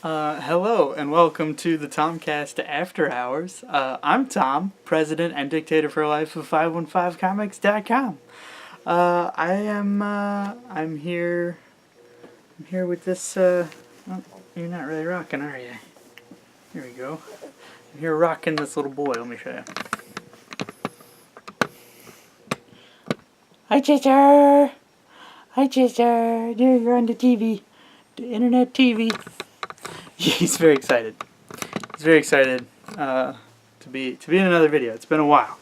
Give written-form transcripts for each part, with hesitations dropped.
Hello and welcome to the Tomcast After Hours. I'm Tom, president and dictator for life of 515comics.com. I'm here with this, oh, you're not really rocking, are you? Here we go. I'm here rocking this little boy, let me show you. Hi, Chester! Hi, Chester! There, you're on the TV. The internet TV. He's very excited. He's very excited to be in another video. It's been a while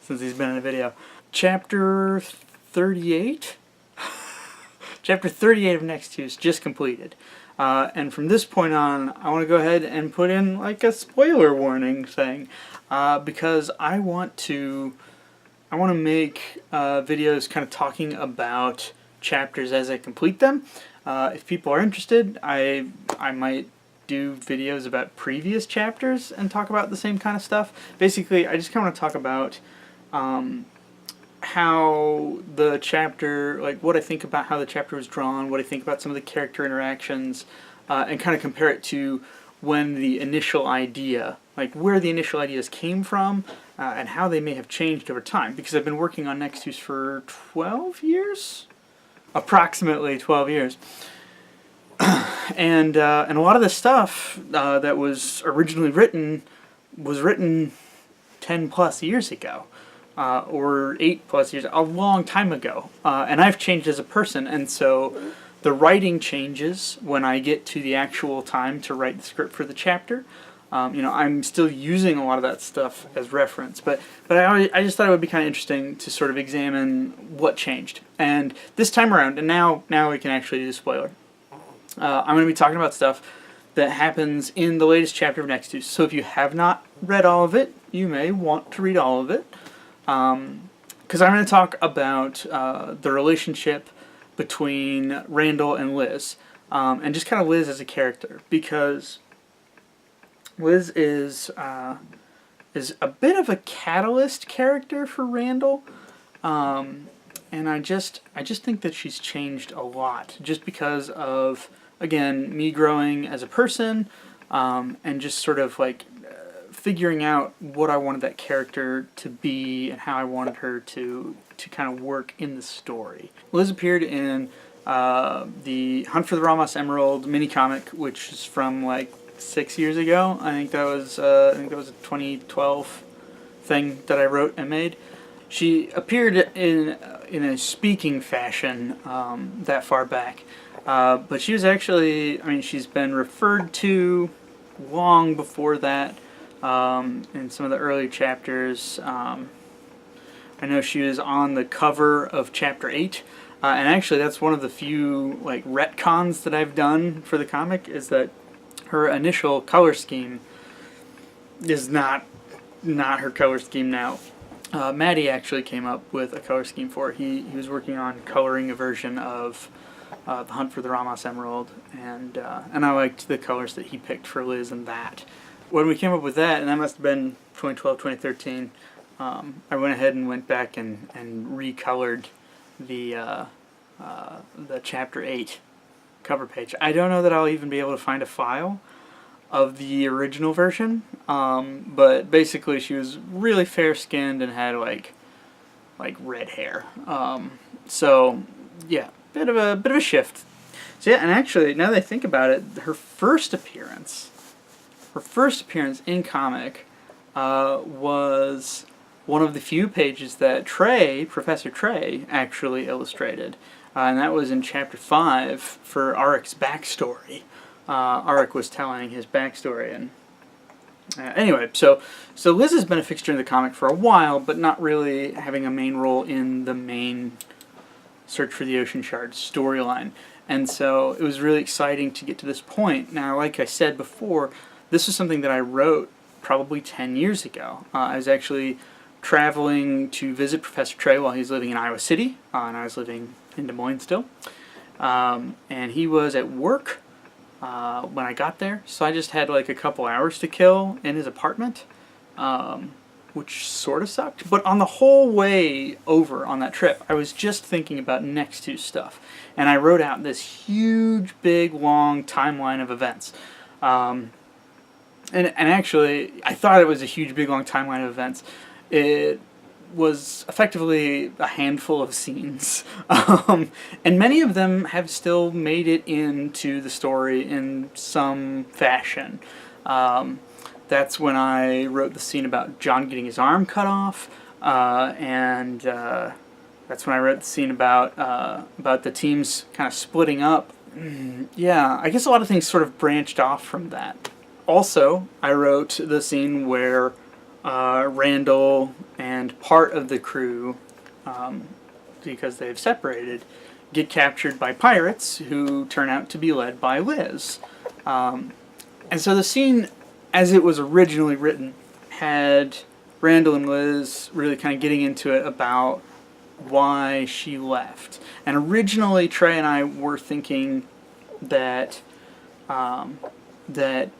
since he's been in a video. Chapter 38? Chapter 38 of Nextuus just completed. And from this point on, I want to go ahead and put in like a spoiler warning thing. Because I want to make videos kind of talking about chapters as I complete them. If people are interested, I might do videos about previous chapters and talk about the same kind of stuff. Basically, I just kind of want to talk about how the chapter, like what I think about how the chapter was drawn, what I think about some of the character interactions, and kind of compare it to when the initial idea, like where the initial ideas came from, and how they may have changed over time. Because I've been working on Nextuus for 12 years? Approximately 12 years. And a lot of the stuff that was originally written was written 10 plus years ago, or 8 plus years, a long time ago. And I've changed as a person, and so the writing changes when I get to the actual time to write the script for the chapter. I'm still using a lot of that stuff as reference, but I just thought it would be kind of interesting to sort of examine what changed. And this time around, and now we can actually do a spoiler. I'm going to be talking about stuff that happens in the latest chapter of Nextuus. So if you have not read all of it, you may want to read all of it. Because I'm going to talk about the relationship between Randall and Liz. And just kind of Liz as a character. Because Liz is a bit of a catalyst character for Randall. And I just think that she's changed a lot. Just because of, again, me growing as a person, and just sort of like figuring out what I wanted that character to be and how I wanted her to kind of work in the story. Liz appeared in the Hunt for the Ramos Emerald mini comic, which is from like 6 years ago. I think that was a 2012 thing that I wrote and made. She appeared in a speaking fashion that far back. But she was actually, she's been referred to long before that in some of the early chapters. I know she was on the cover of Chapter 8. And actually that's one of the few like retcons that I've done for the comic, is that her initial color scheme is not her color scheme now. Maddie actually came up with a color scheme for it. He was working on coloring a version of the Hunt for the Ramos Emerald, and I liked the colors that he picked for Liz and that. When we came up with that, and that must have been 2012, 2013, I went ahead and went back and recolored the Chapter 8 cover page. I don't know that I'll even be able to find a file of the original version, but basically she was really fair-skinned and had like red hair. So yeah, bit of a shift. So yeah, and actually now that I think about it, her first appearance in comic was one of the few pages that Professor Trey, actually illustrated, and that was in Chapter 5 for Aric's backstory. Aric was telling his backstory, and anyway, so Liz has been a fixture in the comic for a while, but not really having a main role in the main Search for the Ocean Shard storyline. And so it was really exciting to get to this point. Now, like I said before, this was something that I wrote probably 10 years ago. I was actually traveling to visit Professor Trey while he was living in Iowa City, and I was living in Des Moines still. And he was at work when I got there, so I just had like a couple hours to kill in his apartment, which sort of sucked. But on the whole way over on that trip, I was just thinking about Nextuus stuff, and I wrote out this huge, big, long timeline of events. And actually, I thought it was a huge, big, long timeline of events. It was effectively a handful of scenes. And many of them have still made it into the story in some fashion. That's when I wrote the scene about John getting his arm cut off, and that's when I wrote the scene about the teams kind of splitting up. Yeah, I guess a lot of things sort of branched off from that. Also, I wrote the scene where Randall and part of the crew, because they've separated, get captured by pirates who turn out to be led by Liz. And so the scene, as it was originally written, had Randall and Liz really kind of getting into it about why she left. And originally, Trey and I were thinking that that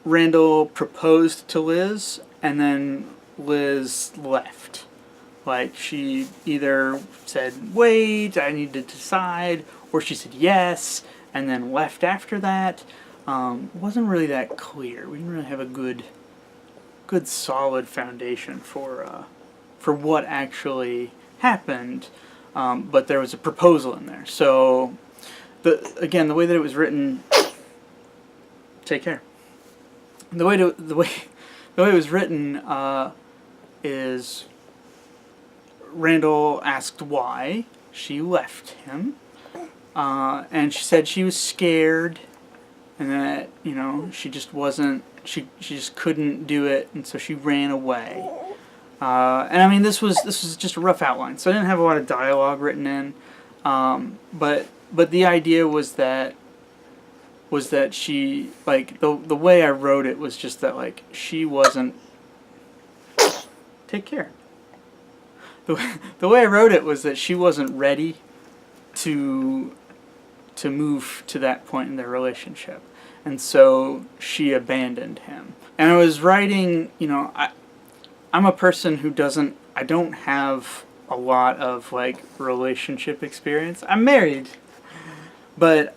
Randall proposed to Liz, and then Liz left. Like, she either said, wait, I need to decide, or she said yes, and then left after that. Wasn't really that clear. We didn't really have a good solid foundation for what actually happened, but there was a proposal in there. So, the way that it was written, take care. The way it was written is Randall asked why she left him, and she said she was scared, and that she just wasn't she just couldn't do it, and so she ran away. And I mean, this was just a rough outline, so I didn't have a lot of dialogue written in, but the idea was that she, like, the way I wrote it was just that, like, she wasn't... Take care. The way I wrote it was that she wasn't ready to move to that point in their relationship. And so she abandoned him. And I was writing, I'm a person who I don't have a lot of, like, relationship experience. I'm married. But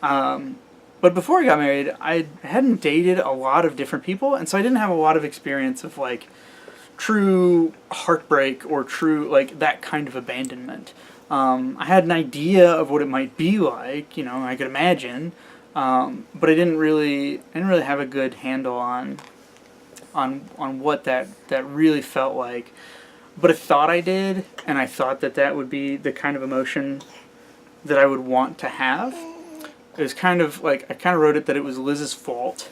before I got married, I hadn't dated a lot of different people, and so I didn't have a lot of experience of, like, true heartbreak or true, like, that kind of abandonment. I had an idea of what it might be like, I could imagine, but I didn't really have a good handle on what that really felt like. But I thought I did, and I thought that would be the kind of emotion that I would want to have. It was kind of like, I kind of wrote it that it was Liz's fault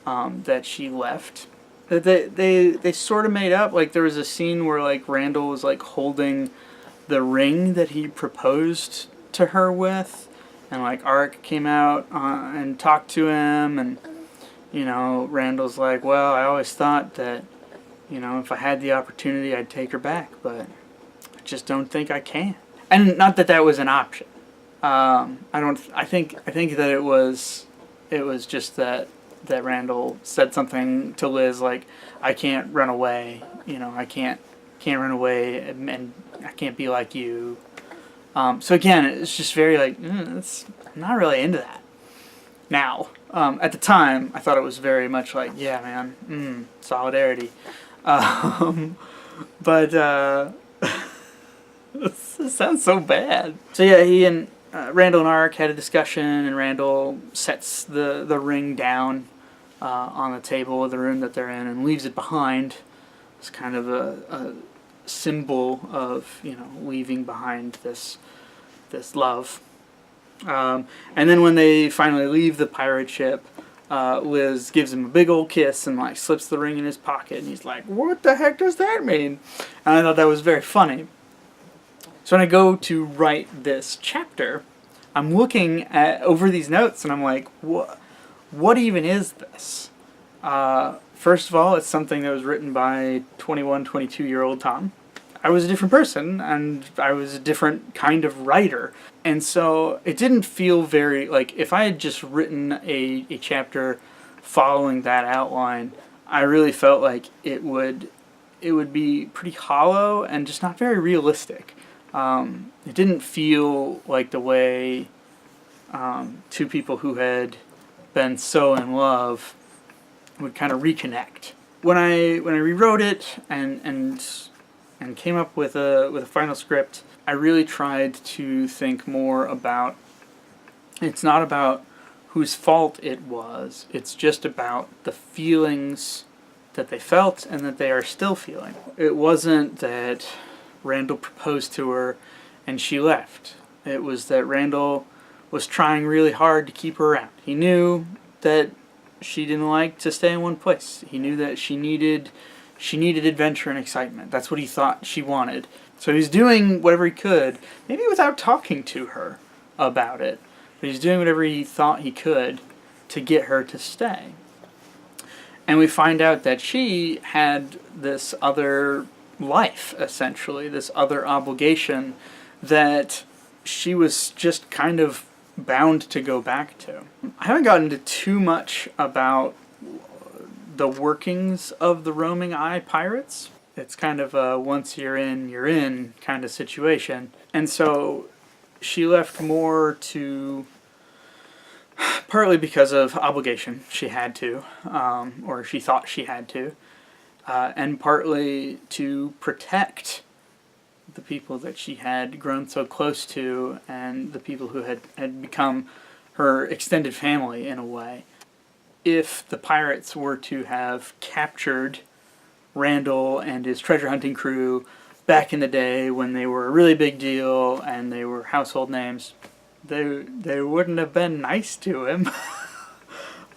that she left. That they sort of made up, like, there was a scene where, like, Randall was, like, holding the ring that he proposed to her with, and, like, Arik came out and talked to him, and, Randall's like, well, I always thought that, if I had the opportunity, I'd take her back, but I just don't think I can. And not that that was an option. I think that it was just that Randall said something to Liz like, I can't run away, I can't run away, and I can't be like you. So again, it's just very like, I'm not really into that. Now, at the time, I thought it was very much like, yeah, man, solidarity. But this sounds so bad. So yeah, he and Randall and Arik had a discussion, and Randall sets the ring down on the table of the room that they're in and leaves it behind. It's kind of a symbol of, leaving behind this love. And then when they finally leave the pirate ship, Liz gives him a big old kiss and, like, slips the ring in his pocket, and he's like, what the heck does that mean? And I thought that was very funny. So when I go to write this chapter, I'm looking over these notes, and I'm like, what even is this? First of all, it's something that was written by 21, 22-year-old Tom. I was a different person, and I was a different kind of writer. And so it didn't feel very, like, if I had just written a chapter following that outline, I really felt like it would be pretty hollow and just not very realistic. It didn't feel like the way two people who had been so in love would kind of reconnect. When I rewrote it and came up with a final script, I really tried to think more about, it's not about whose fault it was, it's just about the feelings that they felt and that they are still feeling. It wasn't that Randall proposed to her and she left. It was that Randall was trying really hard to keep her around. He knew that she didn't like to stay in one place. He knew that she needed adventure and excitement. That's what he thought she wanted. So he's doing whatever he could, maybe without talking to her about it, but he's doing whatever he thought he could to get her to stay. And we find out that she had this other life, essentially, this other obligation that she was just kind of bound to go back to. I haven't gotten into too much about the workings of the Roaming Eye pirates. It's kind of a once you're in kind of situation. And so she left more to, partly because of obligation, she had to, or she thought she had to, and partly to protect the people that she had grown so close to and the people who had become her extended family in a way. If the pirates were to have captured Randall and his treasure hunting crew back in the day when they were a really big deal and they were household names, they wouldn't have been nice to him.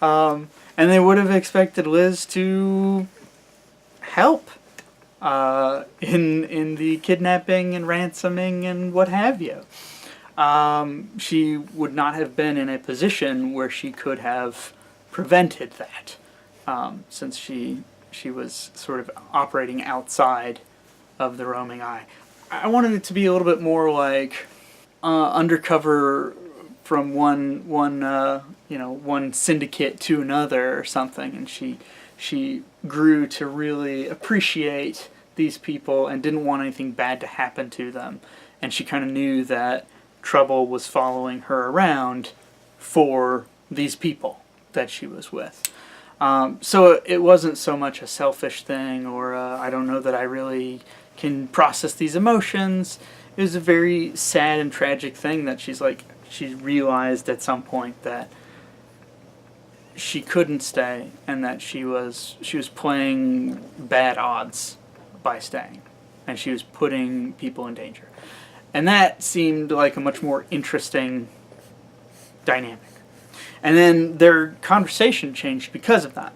And they would have expected Liz to help in the kidnapping and ransoming and what have you. She would not have been in a position where she could have prevented that, since she was sort of operating outside of the Roaming Eye. I wanted it to be a little bit more like undercover from one syndicate to another or something, and she grew to really appreciate these people and didn't want anything bad to happen to them, and she kind of knew that trouble was following her around for these people that she was with. So it wasn't so much a selfish thing or I don't know that I really can process these emotions. It was a very sad and tragic thing that she realized at some point that she couldn't stay and that she was playing bad odds by staying, and she was putting people in danger. And that seemed like a much more interesting dynamic. And then their conversation changed because of that.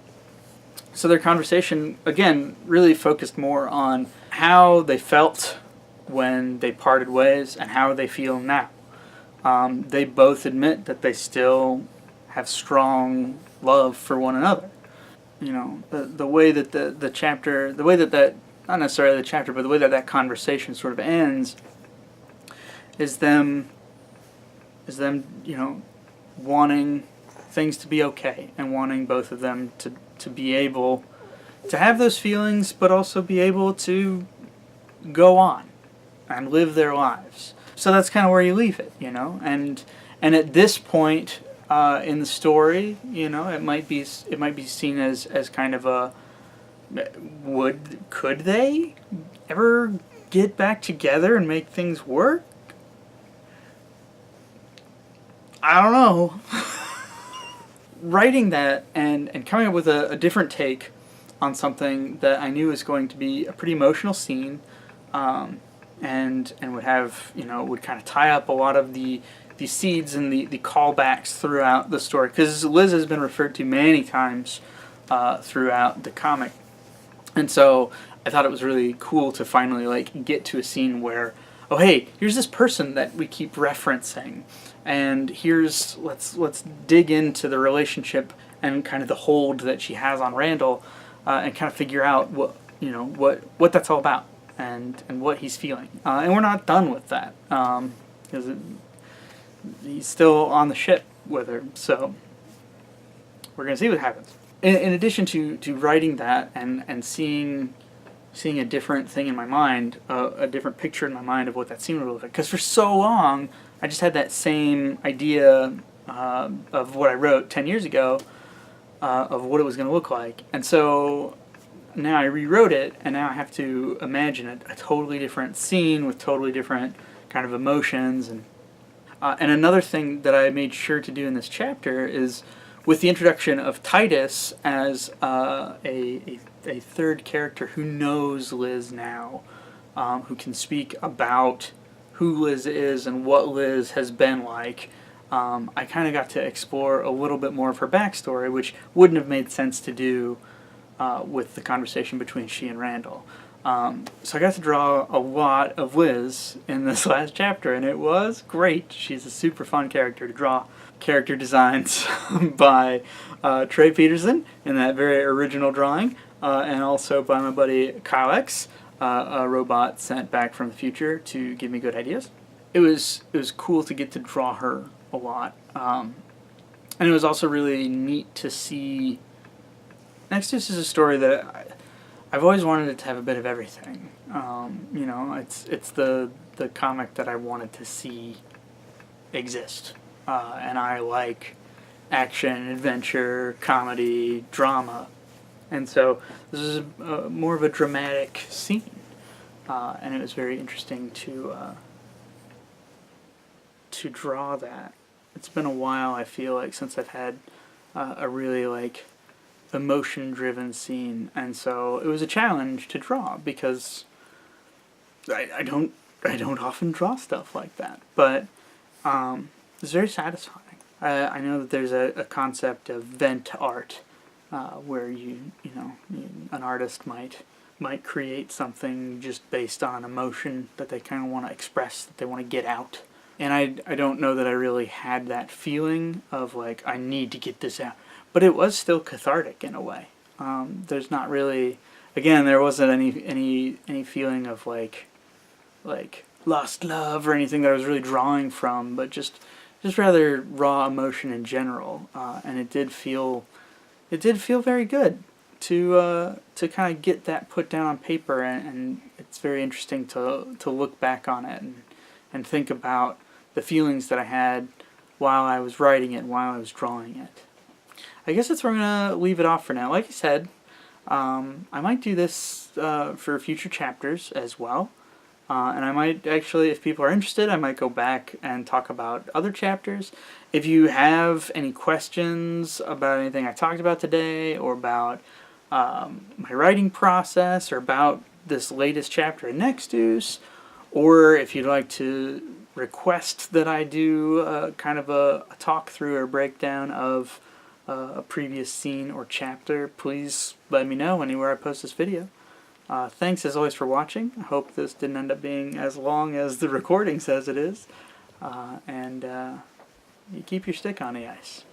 So their conversation, again, really focused more on how they felt when they parted ways and how they feel now. They both admit that they still have strong love for one another. You know, the way that the chapter, the way that not necessarily the chapter, but the way that conversation sort of ends is them, you know, wanting things to be okay and wanting both of them to be able to have those feelings, but also be able to go on and live their lives. So that's kind of where you leave it, you know. And at this point in the story, you know, it might be seen as kind of a could they ever get back together and make things work? I don't know. Writing that and coming up with a different take on something that I knew was going to be a pretty emotional scene, and would have, you know, would kind of tie up a lot of the seeds and the callbacks throughout the story, because Liz has been referred to many times throughout the comic, and so I thought it was really cool to finally like get to a scene where, oh hey, here's this person that we keep referencing, and here's let's dig into the relationship and kind of the hold that she has on Randall, and kind of figure out what that's all about and what he's feeling. And we're not done with that, because he's still on the ship with her, so we're gonna see what happens. In addition to writing that and seeing a different thing in my mind, a different picture in my mind of what that scene would look like. Because for so long, I just had that same idea of what I wrote 10 years ago, of what it was going to look like. And so now I rewrote it, and now I have to imagine a totally different scene with totally different kind of emotions. And another thing that I made sure to do in this chapter is, with the introduction of Titus as a third character who knows Liz now, who can speak about who Liz is and what Liz has been like, I kind of got to explore a little bit more of her backstory, which wouldn't have made sense to do with the conversation between she and Randall. So I got to draw a lot of Liz in this last chapter, and it was great. She's a super fun character to draw. Character designs by Trey Peterson in that very original drawing, and also by my buddy Kyle X, a robot sent back from the future to give me good ideas. It was cool to get to draw her a lot, and it was also really neat to see. Nextuus is a story that I've always wanted it to have a bit of everything. You know, it's the comic that I wanted to see exist. And I like action, adventure, comedy, drama. And so this is more of a dramatic scene. And it was very interesting to draw that. It's been a while, I feel like, since I've had a really like emotion-driven scene, and so it was a challenge to draw because I don't often draw stuff like that, but it's very satisfying. I know that there's a concept of vent art, where an artist might create something just based on emotion that they kind of want to express, that they want to get out. And I don't know that I really had that feeling of like, I need to get this out. But it was still cathartic in a way. There's not really, again, there wasn't any feeling of like lost love or anything that I was really drawing from, but just rather raw emotion in general. And it did feel very good to kind of get that put down on paper, and it's very interesting to look back on it and think about the feelings that I had while I was writing it and while I was drawing it. I guess that's where I'm going to leave it off for now. Like I said, I might do this for future chapters as well. And I might actually, if people are interested, I might go back and talk about other chapters. If you have any questions about anything I talked about today, or about my writing process, or about this latest chapter in Nextuus, or if you'd like to request that I do kind of a talk through or breakdown of a previous scene or chapter, please let me know anywhere I post this video. Thanks as always for watching. I hope this didn't end up being as long as the recording says it is. And you keep your stick on the ice.